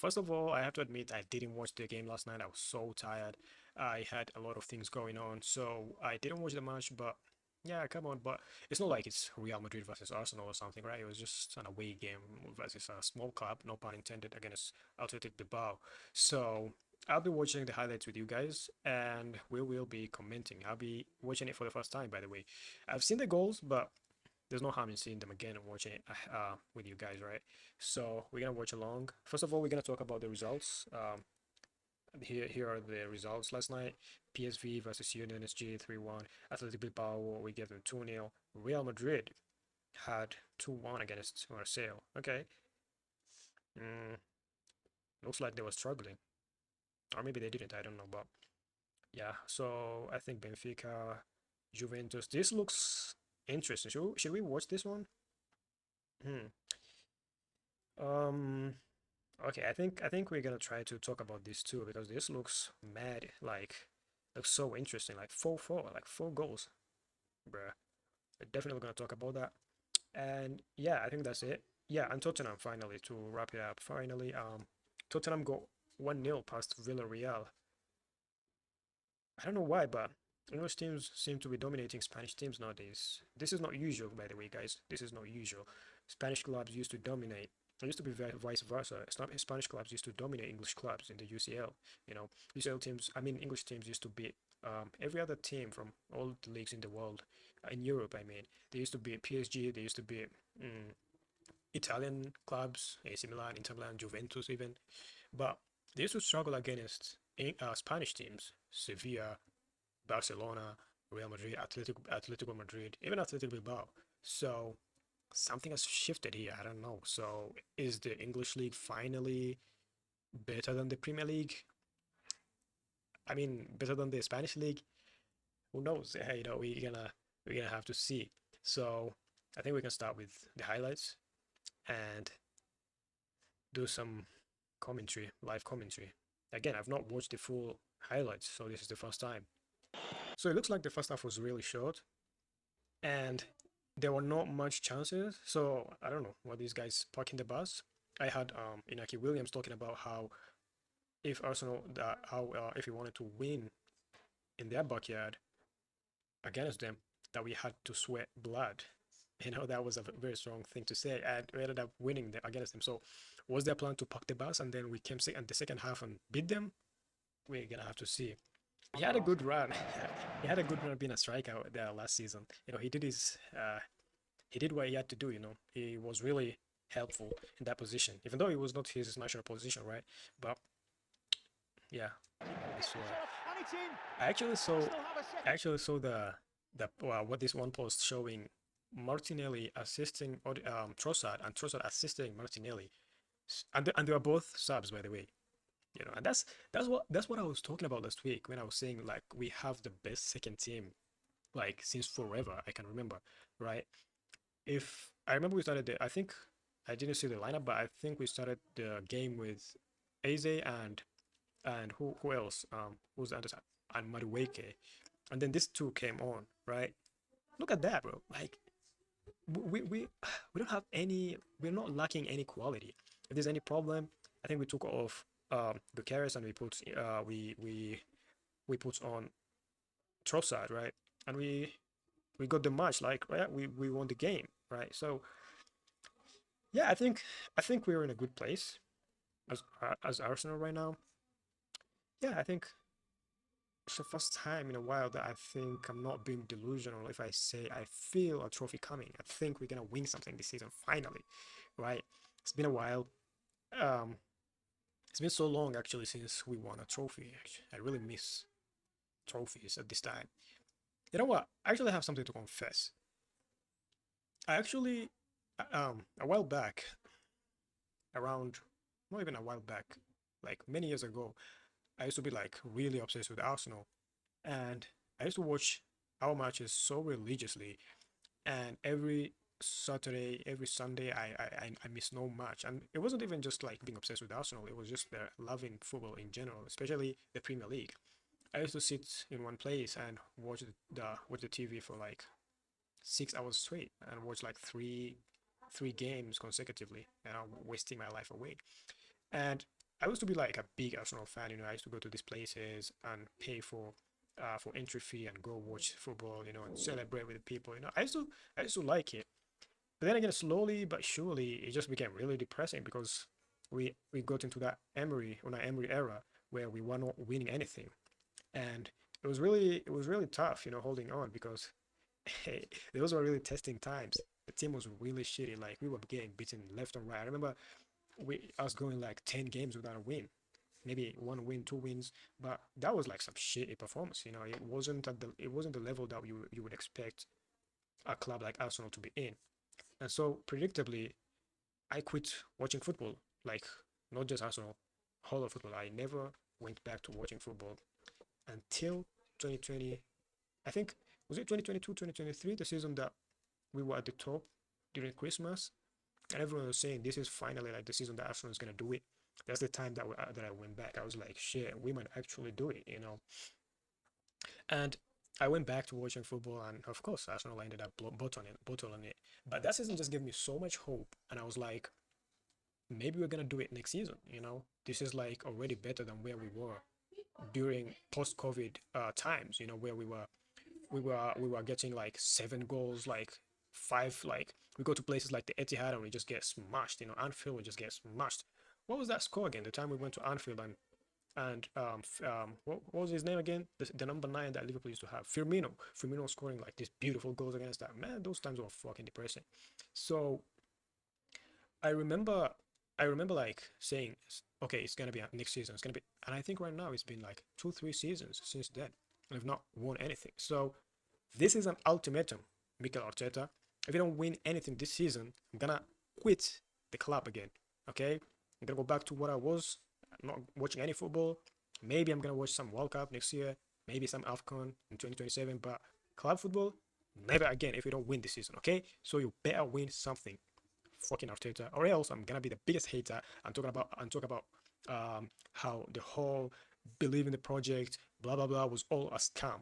First of all, I have to admit I didn't watch the game last night. I was so tired. I had a lot of things going on, so I didn't watch the match. But yeah, come on. But it's not like it's Real Madrid versus Arsenal or something, right? It was just an away game versus a small club, no pun intended, against Athletic Bilbao. So I'll be watching the highlights with you guys, and we will be commenting. I'll be watching it for the first time, by the way. I've seen the goals, but there's no harm in seeing them again and watching it with you guys, right? So we're gonna watch along. First of all, we're gonna talk about the results. Here are the results last night. PSV versus UNSG 3-1. Athletic Bilbao, we gave them 2-0. Real Madrid had 2-1 against Marseille. Okay. Mm, looks like they were struggling. Or maybe they didn't, I don't know. But yeah, so I think Benfica, Juventus. This looks interesting. Should we watch this one? Hmm. Um, okay, I think we're gonna try to talk about this too because this looks mad, like looks so interesting, like 4-4, like 4 goals, bruh. We're definitely gonna talk about that. And yeah, I think that's it. Yeah, and Tottenham finally to wrap it up. Finally, Tottenham got 1-0 past Villarreal. I don't know why, but English teams seem to be dominating Spanish teams nowadays. This is not usual, by the way, guys. This is not usual. Spanish clubs used to dominate. It used to be vice versa. Spanish clubs used to dominate English clubs in the UCL. You know, UCL teams, I mean, English teams used to beat every other team from all the leagues in the world, in Europe, I mean. They used to beat PSG, they used to beat mm, Italian clubs, AC Milan, Inter Milan, Juventus, even. But they used to struggle against Spanish teams, Sevilla, Barcelona, Real Madrid, Atletico Madrid, even Athletic Bilbao. So something has shifted here. I don't know. So is the English league finally better than the Premier League? I mean, better than the Spanish league? Who knows? We're gonna have to see. So I think we can start with the highlights and do some commentary, live commentary. Again, I've not watched the full highlights, so this is the first time. So it looks like the first half was really short, and there were not much chances. So I don't know what these guys parking the bus. I had Inaki Williams talking about how if Arsenal that how if he wanted to win in their backyard against them, that we had to sweat blood. You know, that was a very strong thing to say, and we ended up winning them against them. So was their plan to park the bus and then we came in the second half and beat them? We're gonna have to see. He had a good run. He had a good run being a striker there last season. You know, he did what he had to do. You know, he was really helpful in that position, even though it was not his natural position, right? But yeah, so I actually saw, I actually saw the what this one post showing Martinelli assisting Trossard and Trossard assisting Martinelli, and they were both subs, by the way. You know, and that's what I was talking about last week when I was saying like we have the best second team like since forever I can remember, right? If I remember we started I think I didn't see the lineup, but I think we started the game with Eze and who else? Who's the other side? And Madueke. And then these two came on, right? Look at that, bro. Like we don't have any we're not lacking any quality. If there's any problem, I think we took off Bucharest and we put on Trossard, right? And we got the match, like right? We won the game, right? So yeah, I think we're in a good place as Arsenal right now. Yeah, I think it's the first time in a while that I think I'm not being delusional if I say I feel a trophy coming. I think we're gonna win something this season finally, right? It's been a while. Um, it's been so long actually since we won a trophy. I really miss trophies at this time. You know what? I actually have something to confess. I actually, a while back, around, not even a while back, like many years ago, I used to be like really obsessed with Arsenal, and I used to watch our matches so religiously, and every Saturday, every Sunday, I miss no match, and it wasn't even just like being obsessed with Arsenal. It was just loving football in general, especially the Premier League. I used to sit in one place and watch the TV for like 6 hours straight and watch like three games consecutively, and I'm wasting my life away. And I used to be like a big Arsenal fan. I used to go to these places and pay for entry fee and go watch football. And celebrate with the people. I used to like it. But then again, slowly but surely, it just became really depressing because we got into that Emery era where we were not winning anything, and it was really tough, holding on because hey, those were really testing times. The team was really shitty. Like we were getting beaten left and right. I remember us going like 10 games without a win, maybe one win, two wins, but that was like some shitty performance. It wasn't the level that you would expect a club like Arsenal to be in. And so predictably, I quit watching football. Like not just Arsenal, whole of football. I never went back to watching football until 2020. I think was it 2022, 2023, the season that we were at the top during Christmas, and everyone was saying this is finally like the season that Arsenal is gonna do it. That's the time that I went back. I was like, shit, we might actually do it. And I went back to watching football, and of course, Arsenal ended up bottling it. But that season just gave me so much hope, and I was like, maybe we're gonna do it next season. This is like already better than where we were during post-COVID times. Where we were getting like 7 goals, like five, like we go to places like the Etihad and we just get smashed. Anfield we just get smashed. What was that score again? The time we went to Anfield and what was his name again? The number 9 that Liverpool used to have, Firmino. Firmino scoring like these beautiful goals against that man. Those times were fucking depressing. So I remember, I remember like saying, okay, it's gonna be next season. It's gonna be, and I think right now it's been like 2, 3 seasons since then, and I've not won anything. So this is an ultimatum, Mikel Arteta. If you don't win anything this season, I'm gonna quit the club again. Okay, I'm gonna go back to what I was, not watching any football. Maybe I'm gonna watch some World Cup next year, maybe some AFCON in 2027, but club football, never again if you don't win this season. Okay, so you better win something, fucking Arteta, or else I'm gonna be the biggest hater and talk about how the whole believe in the project, blah blah blah, was all a scam.